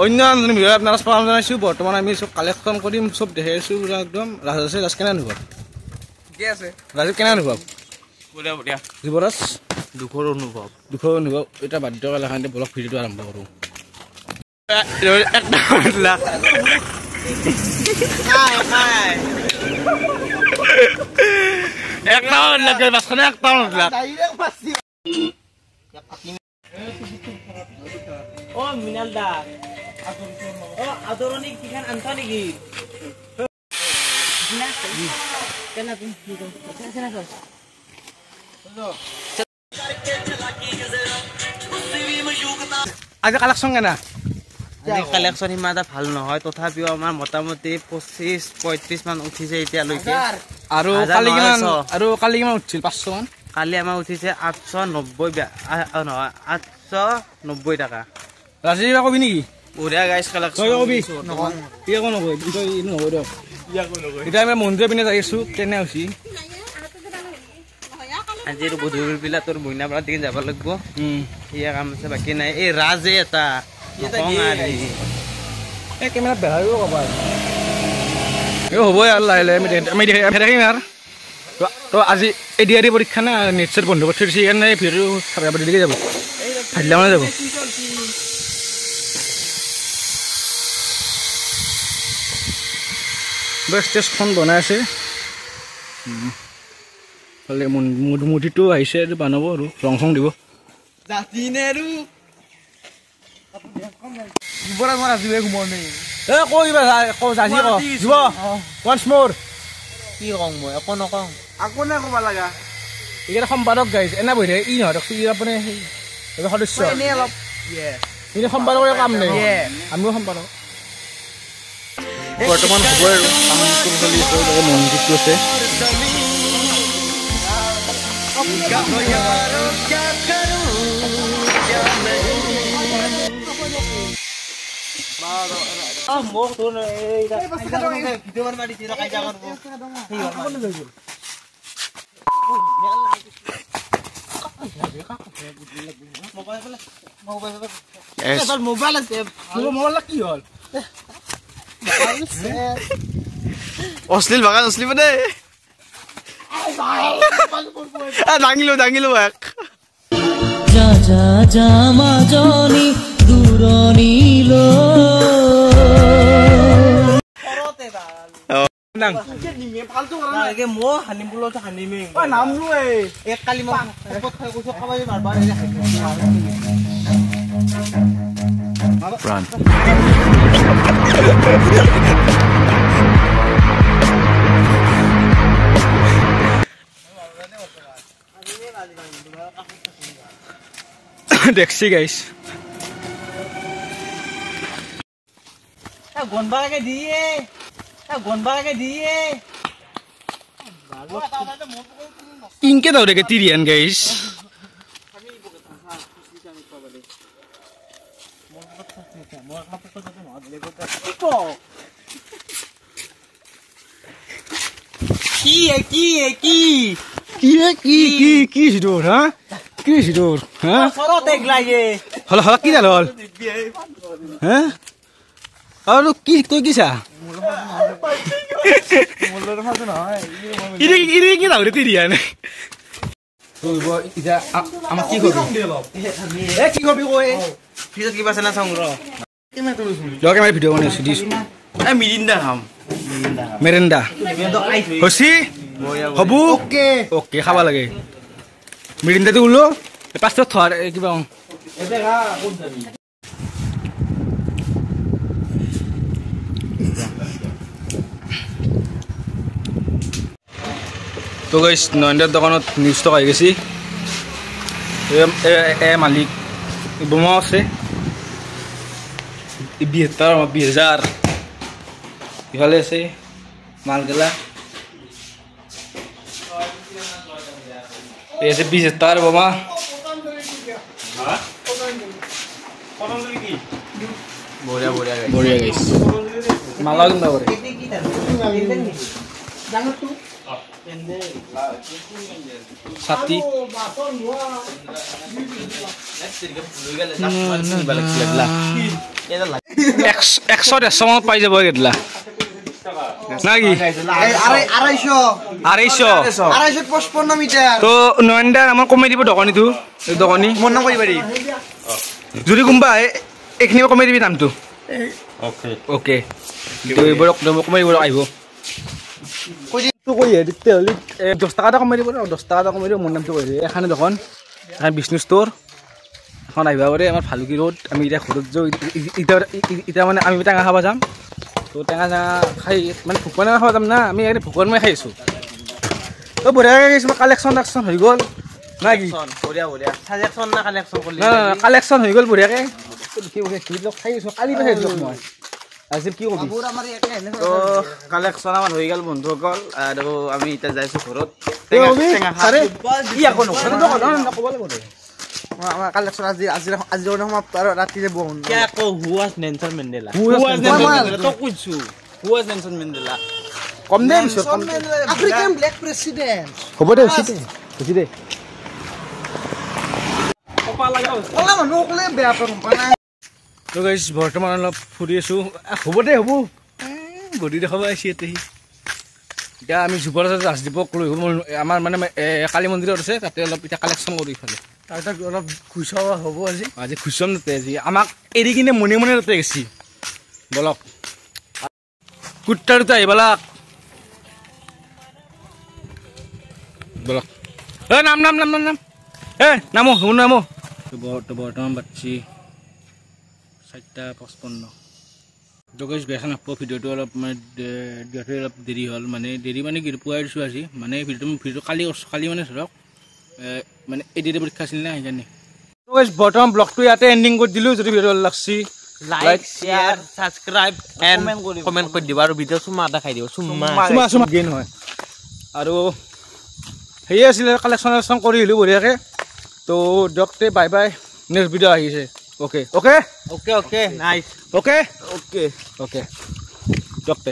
অন্য ভিডিঅ' আপোনাক স্বাগতম জনাইছোঁ। বৰ্তমান আমি চব কালেকশ্যন কৰিম, চব দেখাই আছোঁ পুৰা একদম। ৰাজ আছে, ৰাজ কেনে অনুভৱ? ঠিকে আছে। ৰাজু কেনে অনুভৱ? বঢ়িয়া বঢ়িয়া। যুৱৰাজ দুখৰ অনুভৱ। এতিয়া বাধ্য কালাখানতে ব্লগ ভিডিঅ'টো আৰম্ভ কৰোঁ। মিনাল দা আদৰণি কিখান আনছা নেকি? আজি কালেকশ্যন কেনা? কালেকশ্যন ইমান এটা ভাল নহয়, তথাপিও আমাৰ মোটামুটি 25-35 মান উঠিছে এতিয়ালৈকে। আৰু কালি কিমান উঠিছিল? 500 মান। কালি আমাৰ উঠিছে 890 টকা। ৰাজীৱ কবি নেকি? বঢ়িয়া গাইছ কালেকশ্যন। এতিয়া আমি মন্দিৰৰ পিনে যাই আছো। কেনে হৈছে আজি গধূলি বিলাক তোৰ মইনা পৰা দিন যাব লাগিব। সেয়া কাম আছে, বাকী নাই। এই ৰাজে এটা কেমেৰাত বেহাৰিব কবা হ'বই আৰু লাহে লাহে আমি থাকিম আৰু। তো আজি এডিআৰি পৰীক্ষা না নেটছত বন্ধ কৰি থৈ দিছে, সেইকাৰণে ভিডিঅ'টো চাব দিলেকে যাব, ভাজিলা মানে যাব। ষ্টেজখন বনাই আছে, মূৰ্তিটো আহিছে, বনাব আৰু ৰং চং দিব। সম্পাদক গাইছ এনে বহি থাকে, ই নহয় আপুনি সদস্য সম্পাদকৰ কাম নাই, আমিও সম্পাদক। বৰ্তমান হ'বই আৰু কামটো চলি আছে, মন্দিৰটো আছে। মোবাইল আছে, মোবাইল কি হল? অশ্লীল ভাষা অশ্লীল মানে দাঙিলো এক মাজনী দূৰণিলো দেখছি গাইছ ইনকে দাও রেখে তিরিয়ান গাইছ কি তোর হ্যাঁ কি তোর হ্যাঁ হল হল কি জাল হল হ্যাঁ আৰু কি তই কি চা কি দাও ৰে তিৰিয়ান আমাক কি কবি কি কবি কই ফ্ৰিজত কিবা আছে না চাওঁ ৰ লগে মই ভিডিঅ' বনাইছো দিছো মিৰিণ্ডা খাম মেৰেণ্ডা হসি হবু ওকে খাবা লাগে মিৰিণ্ডাটো উলো পাঁচটা থোৱাৰ কিবা তো গাইছ নয়নদাৰ দোকানত নিউজ টকা আহি গেছি মালিক বোমা আছে 20,000 ইফালে আছে মালগেলা ऐसे 20,000 বোমা বঢ়িয়া গাইছ মালা কিন্তু ছাতি একশ 150 মানত পাই যাব এইগিলা নাকি 255 মিটাৰ তো নয়নদাৰ আমাৰ কমাই দিব দোকানীটো দোকানী মন নকৰি পাৰি যদি কোনোবা এইখিনি কমাই দিবি দামটো অ'কে তো এইবোৰ কমাই দিব আহিব কৈ তেতিয়াহ'লে 10 টকা এটা কমাই দিব 10 টকা এটা কমাই দিব মোৰ নামটো কৈ দিয়ে এখানে দোকান এখন বিষ্ণু ষ্ট'ৰ এখন আহিবা পাৰে আমাৰ ভালুকি ৰোড আমি এতিয়া ঘৰত যাওঁ এতিয়া মানে আমি টেঙা খাব যাম তো টেঙা খাই মানে ভোকোৱা খাব যাম না আমি একদম ভোকোৱা খাই আছোঁ তো বঢ়িয়াকৈ কিছুমান কালেকশ্যন হৈ গ'ল না কি সাজেকশ্যন না কালেকশ্যন কৰিলি কালেকশ্যন হৈ গ'ল বঢ়িয়াকৈ খাই আছোঁ কালি পাই মই আজি কি কবি তো কালেকশ্যন আমাৰ হৈ গ'ল বন্ধুসকল আৰু আমি এতিয়া যাইছোঁ ঘৰত আমাৰ কালেকশ্যন আজিৰ সমাপ্ত আৰু ৰাতিৰে বহন কম দে পিছত আফ্ৰিকান ব্লেক প্ৰেচিডেণ্ট হ'ব দে বেছি দে মানুহ অকলে বেয়া পাওঁ তো গাইছ বৰ্তমান অলপ ফুৰি আছোঁ হ'ব দে হ'ব বডি দেখাব আহিছে এতিয়া আমি যুৱৰাজ ৰাজদ্বীপক লৈ আমাৰ মানে কালী মন্দিৰত আছে তাতে অলপ এতিয়া কালেকশ্যন কৰোঁ ইফালে তাৰপিছত অলপ খুচৰা হ'ব আজি খুচম তাতে আজি আমাক এৰি কিনে মনে মনে তাতে গেছি বলক কুৰ্তা দুটা আহিবালাক বলক নাম নামো বৰ্তমান বাচ্ছি 4:55 যোগেশ বেয়া নাপাব ভিডিঅ'টো অলপ মানে দিয়াটো অলপ দেৰি হ'ল মানে কি পুৱাই দিছোঁ আজি মানে ভিডিঅ'টো কালি মানে ধৰক মানে এডিটৰ পৰীক্ষা আছিল না সেইকাৰণে যোগেশ বৰ্তমান ব্লগটো ইয়াতে এণ্ডিং কৰি দিলোঁ যদি ভিডিঅ' ভাল লাগছি like share subscribe and comment কৰি দিব আৰু ভিডিঅ' চুমা এটা খাই দিব চুমা গেইন হয় আৰু সেয়ে আছিলে কালেকশ্যন কৰি আহিলোঁ বঢ়িয়াকৈ তো দিয়কতে বাই বাই নেক্সট ভিডিঅ' আহিছে okay nice okay দিয়কতে